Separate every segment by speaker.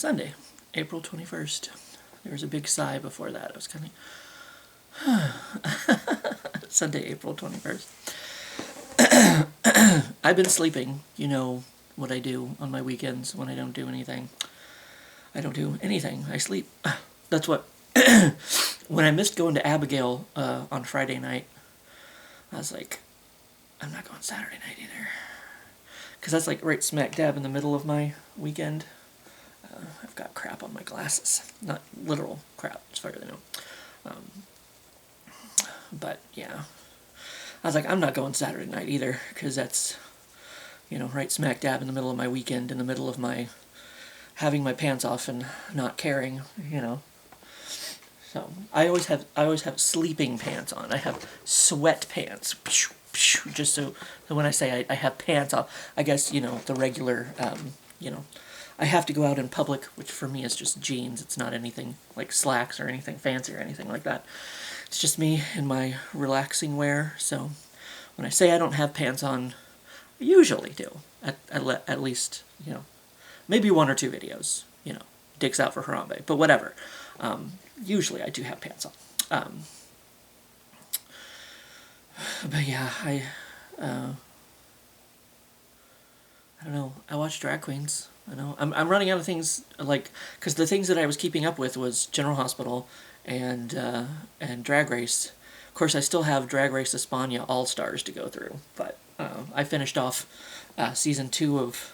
Speaker 1: Sunday, April 21st. There was a big sigh before that. I was kind of... Sunday, April 21st. I've been sleeping. You know what I do on my weekends when I don't do anything. I don't do anything. I sleep. That's what... When I missed going to Abigail on Friday night, I was like, I'm not going Saturday night either. Because that's like right smack dab in the middle of my weekend. I've got crap on my glasses. Not literal crap, as far as I know. But, yeah. I was like, I'm not going Saturday night either, because that's, you know, right smack dab in the middle of my weekend, in the middle of my having my pants off and not caring, you know. So I always have sleeping pants on. I have sweat pants, just so when I say I have pants off, I guess, you know, the regular, you know, I have to go out in public, which for me is just jeans. It's not anything like slacks or anything fancy or anything like that. It's just me in my relaxing wear. So when I say I don't have pants on, I usually do. At least, you know, maybe one or two videos, you know, dicks out for Harambe, but whatever. Usually I do have pants on. But yeah, I don't know. I watch drag queens. I know. I'm running out of things, like, because the things that I was keeping up with was General Hospital and Drag Race. Of course, I still have Drag Race España All-Stars to go through, but I finished off season 2 of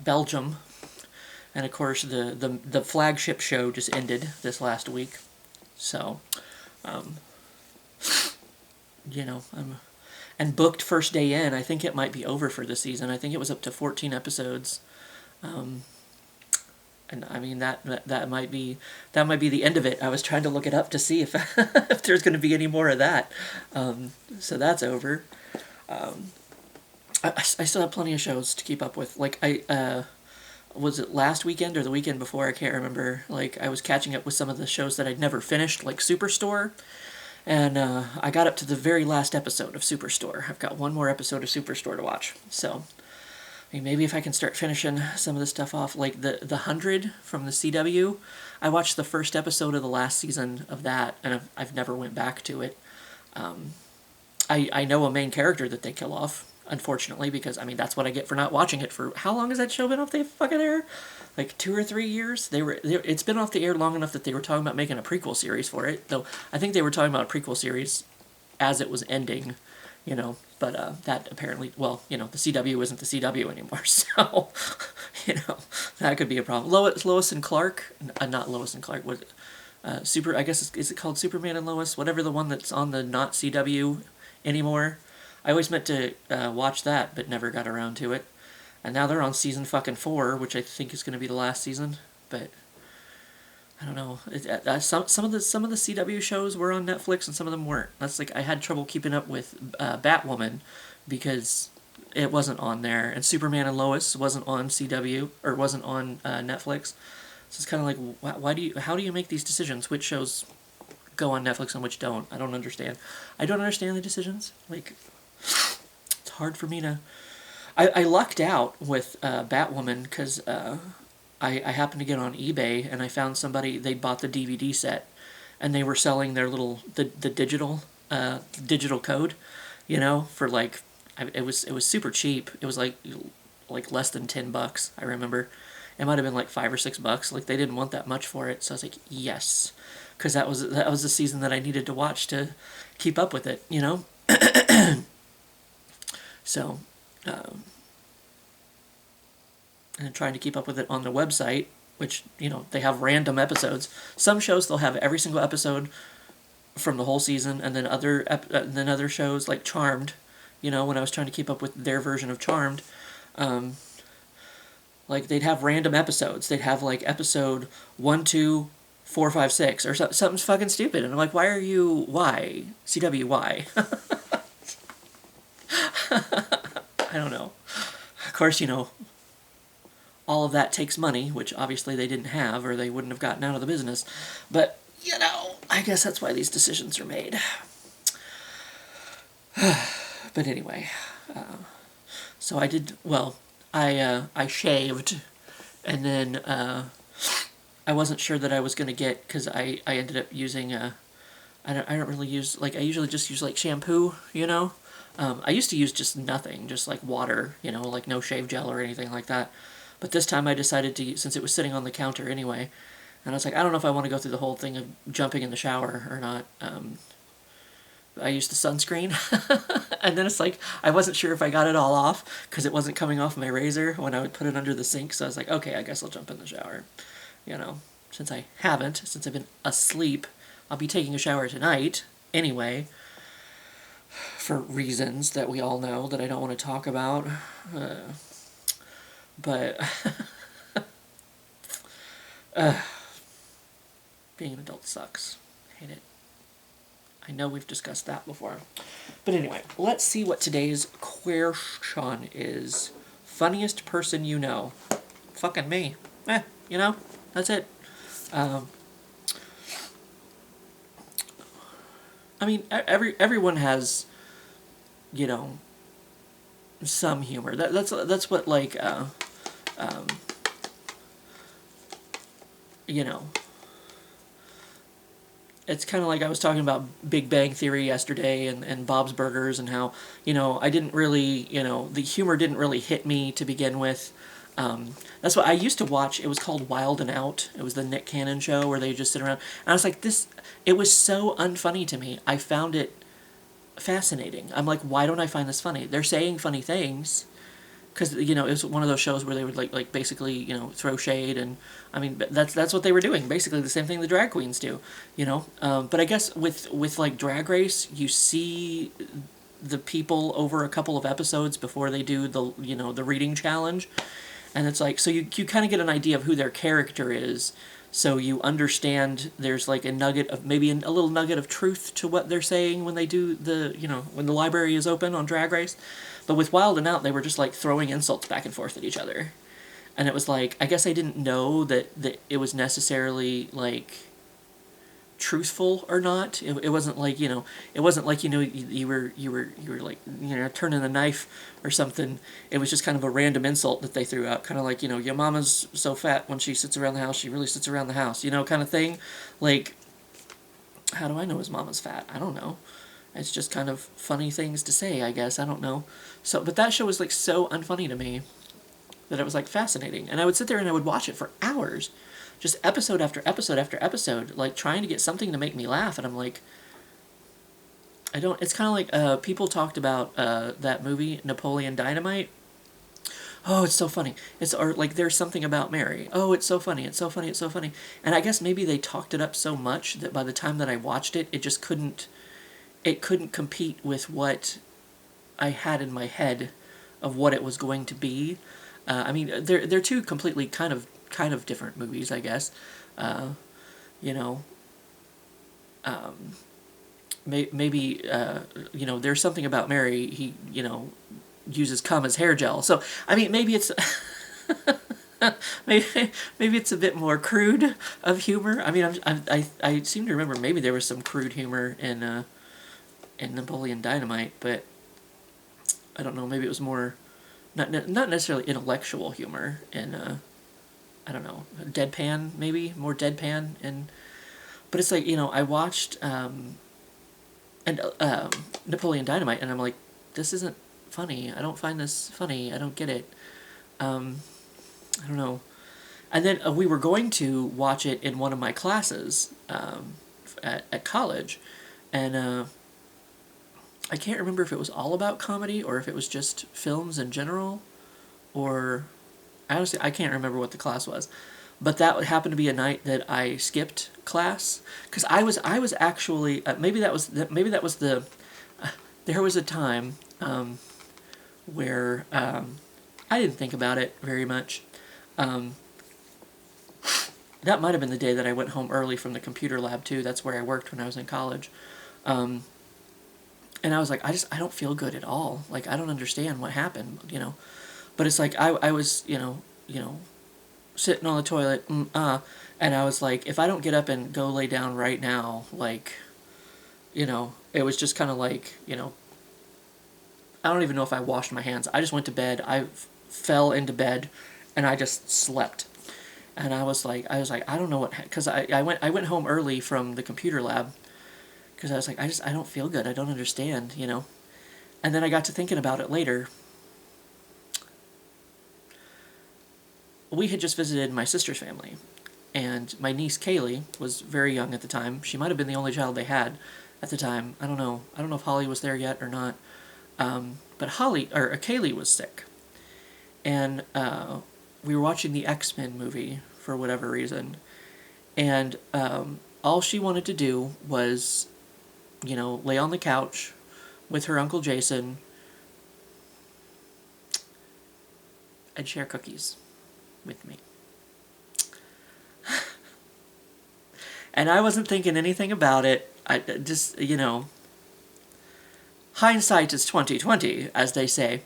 Speaker 1: Belgium. And of course, the flagship show just ended this last week. So, you know, and booked first day in. I think it might be over for the season. I think it was up to 14 episodes. And I mean, that might be the end of it. I was trying to look it up to see if if there's going to be any more of that. So that's over. I still have plenty of shows to keep up with. Like, was it last weekend or the weekend before? I can't remember. Like, I was catching up with some of the shows that I'd never finished, like Superstore. And I got up to the very last episode of Superstore. I've got one more episode of Superstore to watch. So, I mean, maybe if I can start finishing some of the stuff off, like the 100 from the CW. I watched the first episode of the last season of that, and I've never went back to it. I know a main character that they kill off, unfortunately, because, I mean, that's what I get for not watching it for... How long has that show been off the fucking air? Like 2 or 3 years? It's been off the air long enough that they were talking about making a prequel series for it, though I think they were talking about a prequel series as it was ending, you know, but that apparently, well, you know, the CW isn't the CW anymore, so, you know, that could be a problem. Lois and Clark, not Lois and Clark, I guess, is it called Superman and Lois? Whatever, the one that's on the not CW anymore. I always meant to watch that, but never got around to it. And now they're on season fucking 4, which I think is going to be the last season. But I don't know. Some of the CW shows were on Netflix, and some of them weren't. That's like, I had trouble keeping up with Batwoman because it wasn't on there, and Superman and Lois wasn't on CW or wasn't on Netflix. So it's kind of like, how do you make these decisions? Which shows go on Netflix and which don't? I don't understand. I don't understand the decisions. Like, it's hard for me to... I lucked out with Batwoman because I happened to get on eBay and I found somebody, they bought the DVD set and they were selling their the digital code, you know, for like, it was super cheap. It was like less than $10, I remember. It might have been like $5 or $6. Like, they didn't want that much for it, so I was like, yes, because that was the season that I needed to watch to keep up with it, you know. So, and trying to keep up with it on the website, which, you know, they have random episodes. Some shows they'll have every single episode from the whole season, and then other shows like Charmed, you know, when I was trying to keep up with their version of Charmed, like, they'd have random episodes. They'd have like episode 1, 2, 4, 5, 6, or something fucking stupid, and I'm like, why CW, why? I don't know. Of course, you know, all of that takes money, which obviously they didn't have, or they wouldn't have gotten out of the business. But, you know, I guess that's why these decisions are made. But anyway, so I did, well, I shaved And then I wasn't sure that I was going to get, because I ended up using I don't really use, like, I usually just use like shampoo, you know. I used to use just nothing, just like water, you know, like no shave gel or anything like that. But this time I decided to, since it was sitting on the counter anyway, and I was like, I don't know if I want to go through the whole thing of jumping in the shower or not. I used the sunscreen, and then it's like I wasn't sure if I got it all off because it wasn't coming off my razor when I would put it under the sink. So I was like, okay, I guess I'll jump in the shower. You know, since I haven't, since I've been asleep, I'll be taking a shower tonight anyway, for reasons that we all know that I don't want to talk about. But being an adult sucks. Hate it. I know we've discussed that before. But anyway, let's see what today's question is. Funniest person you know. Fucking me. You know, that's it. I mean, everyone has, you know, some humor. That's what, like, you know, it's kind of like I was talking about Big Bang Theory yesterday and Bob's Burgers, and how, you know, I didn't really, you know, the humor didn't really hit me to begin with. That's what I used to watch. It was called Wild and Out. It was the Nick Cannon show where they just sit around. And I was like, it was so unfunny to me. I found it fascinating. I'm like, why don't I find this funny? They're saying funny things. Because, you know, it was one of those shows where they would, like basically, you know, throw shade, and, I mean, that's what they were doing, basically the same thing the drag queens do, you know. But I guess with like, Drag Race, you see the people over a couple of episodes before they do the, you know, the reading challenge, and it's like, so you kind of get an idea of who their character is, so you understand there's like a nugget of, maybe a little nugget of truth to what they're saying when they do the, you know, when the library is open on Drag Race. But with Wild and Out, they were just like throwing insults back and forth at each other. And it was like, I guess I didn't know that it was necessarily like truthful or not. It wasn't like, you know, it wasn't like, you know, you were like, you know, turning a knife or something. It was just kind of a random insult that they threw out, kind of like, you know, your mama's so fat when she sits around the house, she really sits around the house, you know, kind of thing. Like, how do I know his mama's fat? I don't know. It's just kind of funny things to say, I guess. I don't know. So, but that show was like so unfunny to me that it was like fascinating. And I would sit there and I would watch it for hours. Just episode after episode after episode, like trying to get something to make me laugh. And I'm like, I don't, it's kind of like, people talked about, that movie, Napoleon Dynamite. Oh, it's so funny. Or like, There's Something About Mary. Oh, it's so funny. It's so funny. It's so funny. And I guess maybe they talked it up so much that by the time that I watched it, it just couldn't compete with what I had in my head of what it was going to be. I mean, they're two completely kind of different movies, I guess. You know, maybe you know, There's Something About Mary. He, you know, uses cum as hair gel. So I mean, maybe it's maybe it's a bit more crude of humor. I mean, I seem to remember maybe there was some crude humor in Napoleon Dynamite, but I don't know, maybe it was more, not necessarily intellectual humor, and, I don't know, deadpan, maybe, more deadpan, but it's like, you know, I watched, Napoleon Dynamite, and I'm like, this isn't funny, I don't find this funny, I don't get it, I don't know, and then we were going to watch it in one of my classes, at college, and, I can't remember if it was all about comedy or if it was just films in general, or honestly, I can't remember what the class was. But that happened to be a night that I skipped class because I was actually maybe that was the there was a time where I didn't think about it very much. That might have been the day that I went home early from the computer lab too. That's where I worked when I was in college. And I was like, I don't feel good at all. Like, I don't understand what happened, you know. But it's like, I was, you know, sitting on the toilet, and I was like, if I don't get up and go lay down right now, like, you know, it was just kind of like, you know, I don't even know if I washed my hands. I just went to bed, I fell into bed, and I just slept And I was like, I don't know what, because I went home early from the computer lab, because I was like, I don't feel good. I don't understand, you know. And then I got to thinking about it later. We had just visited my sister's family, and my niece Kaylee was very young at the time. She might have been the only child they had at the time. I don't know. I don't know if Holly was there yet or not. But Kaylee was sick, and we were watching the X-Men movie for whatever reason, and all she wanted to do was, you know, lay on the couch with her Uncle Jason and share cookies with me. And I wasn't thinking anything about it. I just, you know, hindsight is 20/20, as they say.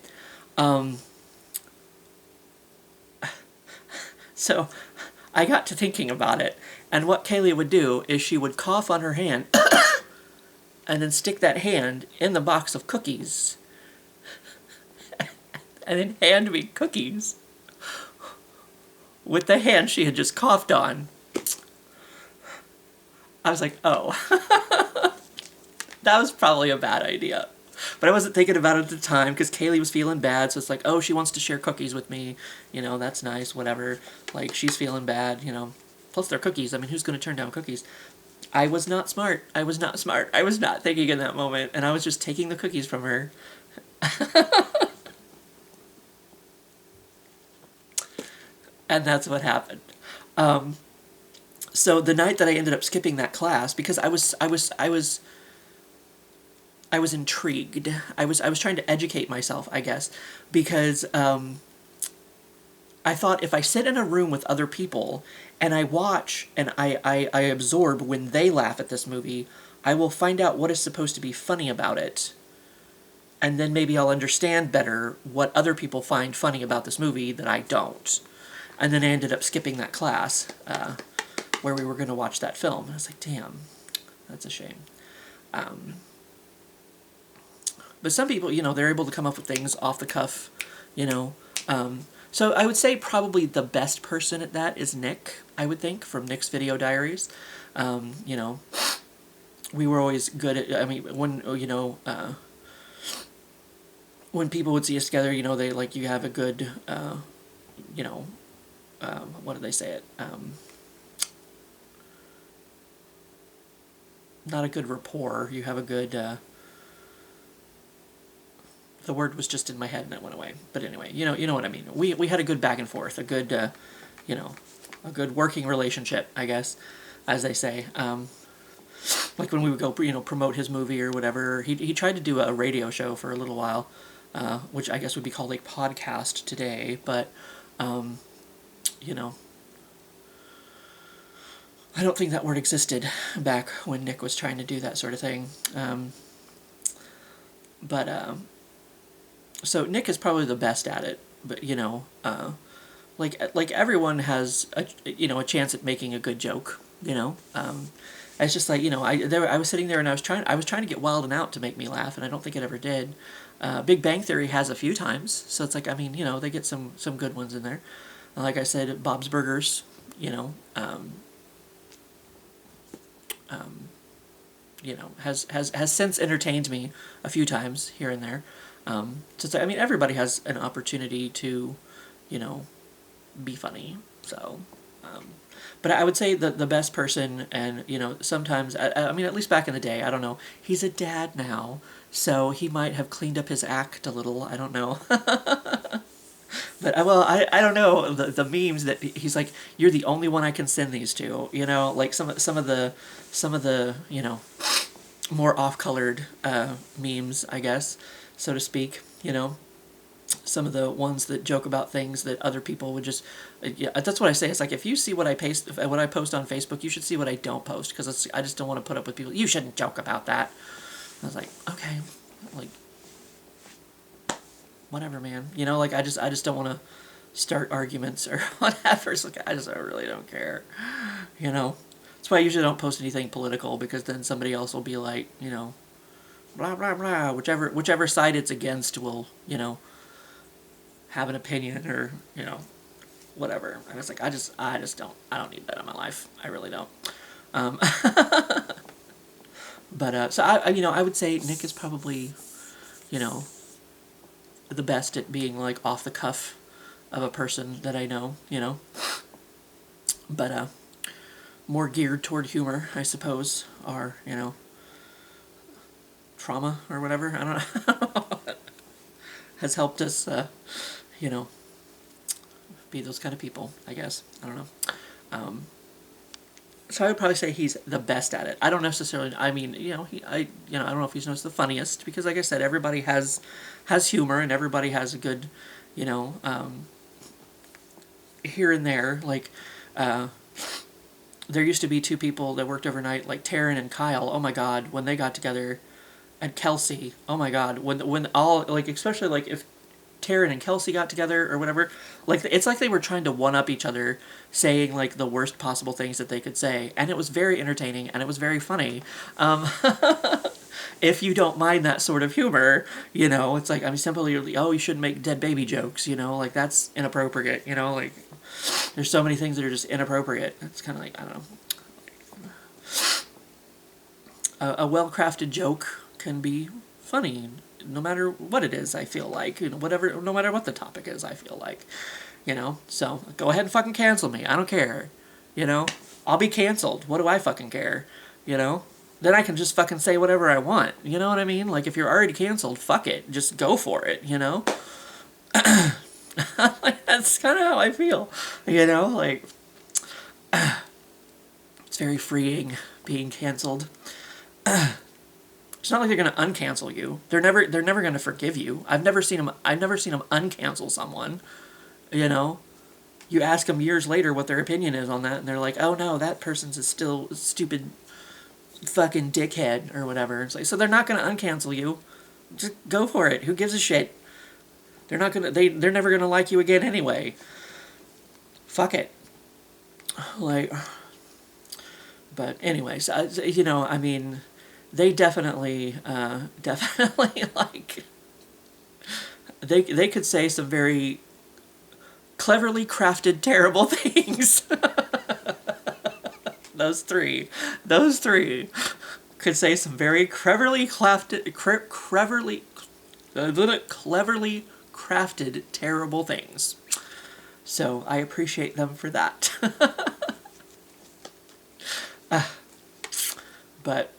Speaker 1: So I got to thinking about it, and what Kaylee would do is she would cough on her hand and then stick that hand in the box of cookies and then hand me cookies with the hand she had just coughed on. I was like, oh, that was probably a bad idea. But I wasn't thinking about it at the time because Kaylee was feeling bad, so it's like, oh, she wants to share cookies with me. You know, that's nice, whatever. Like, she's feeling bad, you know. Plus, they're cookies. I mean, who's going to turn down cookies? I was not smart. I was not smart. I was not thinking in that moment, and I was just taking the cookies from her. And that's what happened. So the night that I ended up skipping that class, because I was intrigued. I was trying to educate myself, I guess, because I thought if I sit in a room with other people and I watch and I absorb when they laugh at this movie, I will find out what is supposed to be funny about it. And then maybe I'll understand better what other people find funny about this movie that I don't. And then I ended up skipping that class where we were going to watch that film. And I was like, damn, that's a shame. But some people, you know, they're able to come up with things off the cuff, you know. So I would say probably the best person at that is Nick, I would think, from Nick's Video Diaries. You know, we were always good at, I mean, when, you know, when people would see us together, you know, they, like, you have a good, you know, what do they say it? Not a good rapport. You have a good, the word was just in my head and it went away. But anyway, you know what I mean. We had a good back and forth, a good, you know, a good working relationship, I guess, as they say. Like when we would go, you know, promote his movie or whatever. He tried to do a radio show for a little while, which I guess would be called a podcast today. But, you know, I don't think that word existed back when Nick was trying to do that sort of thing. So Nick is probably the best at it, but, you know, like everyone has a chance at making a good joke, you know. It's just like, you know, I was sitting there and I was trying to get Wild 'N Out to make me laugh, and I don't think it ever did. Big Bang Theory has a few times, so it's like, I mean, you know, they get some good ones in there. Like I said, Bob's Burgers, you know, you know, has since entertained me a few times here and there. So I mean, everybody has an opportunity to, you know, be funny. So, but I would say the best person, and, you know, sometimes, I mean, at least back in the day, I don't know, he's a dad now, so he might have cleaned up his act a little, I don't know. But, well, I don't know, the memes that he's like, you're the only one I can send these to, you know, like some of the, you know, more off-colored memes, I guess, so to speak, you know. Some of the ones that joke about things that other people would just, yeah, that's what I say. It's like, if you see what I post on Facebook, you should see what I don't post, because I just don't want to put up with people. You shouldn't joke about that. I was like, okay, like, whatever, man. You know, like, I just don't want to start arguments or whatever. It's like, I really don't care. You know, that's why I usually don't post anything political, because then somebody else will be like, you know, blah blah blah. Whichever side it's against will, you know, have an opinion, or, you know, whatever. I was like, I just don't need that in my life. I really don't. But so I would say Nick is probably, you know, the best at being like off the cuff of a person that I know, you know. But more geared toward humor, I suppose, are, you know, trauma or whatever. I don't know. Has helped us, you know, be those kind of people, I guess. I don't know. So I would probably say he's the best at it. I don't necessarily. I mean, you know, I don't know if he's the funniest because, like I said, everybody has humor and everybody has a good, you know, here and there. Like, there used to be two people that worked overnight, like Taryn and Kyle. Oh my God, when they got together, and Kelsey. Oh my God, when all like especially like if Taryn and Kelsey got together or whatever, like it's like they were trying to one up each other, saying like the worst possible things that they could say, and it was very entertaining and it was very funny. If you don't mind that sort of humor, you know, it's like, I mean, simply, oh, you shouldn't make dead baby jokes, you know, like that's inappropriate, you know, like there's so many things that are just inappropriate. It's kind of like, I don't know, a well-crafted joke can be funny no matter what it is. I feel like, you know, no matter what the topic is, I feel like, you know, so go ahead and fucking cancel me. I don't care, you know, I'll be canceled. What do I fucking care, you know? Then I can just fucking say whatever I want, you know what I mean? Like, if you're already canceled, fuck it, just go for it, you know? Like, that's kind of how I feel, you know, like, it's very freeing being canceled. It's not like they're gonna uncancel you. They're never gonna forgive you. I've never seen them uncancel someone. You know, you ask them years later what their opinion is on that, and they're like, "Oh no, that person's still a stupid, fucking dickhead or whatever." It's like, so they're not gonna uncancel you. Just go for it. Who gives a shit? They're not gonna. They're never gonna like you again anyway. Fuck it. Like, but anyways, you know, I mean. They definitely like they could say some very cleverly crafted terrible things. Those three could say some very cleverly crafted terrible things. So I appreciate them for that. But.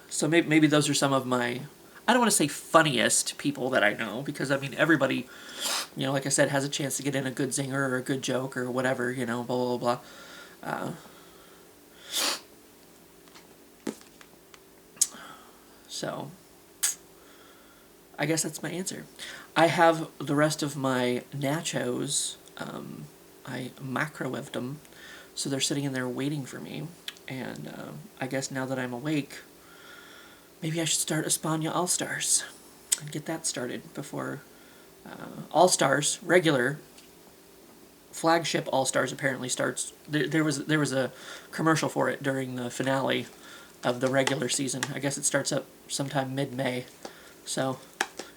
Speaker 1: So maybe those are some of my, I don't want to say funniest people that I know, because I mean everybody, you know, like I said, has a chance to get in a good zinger or a good joke or whatever, you know, blah, blah, blah. So I guess that's my answer. I have the rest of my nachos, I microwaved them, so they're sitting in there waiting for me, and I guess now that I'm awake, maybe I should start Espana All-Stars and get that started before All-Stars, regular, flagship All-Stars apparently starts. There was a commercial for it during the finale of the regular season. I guess it starts up sometime mid-May. So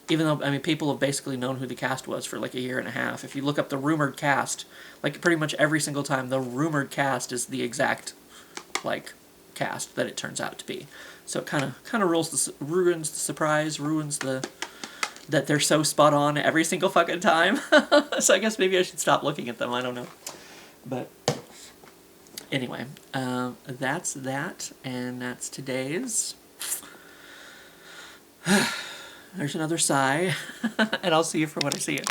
Speaker 1: even though, I mean, people have basically known who the cast was for like a year and a half. If you look up the rumored cast, like pretty much every single time, the rumored cast is the exact, like, cast that it turns out to be. So it kind of ruins the surprise, ruins that they're so spot on every single fucking time. So I guess maybe I should stop looking at them. I don't know. But anyway, that's that, and that's today's. There's another sigh, and I'll see you for when I see it.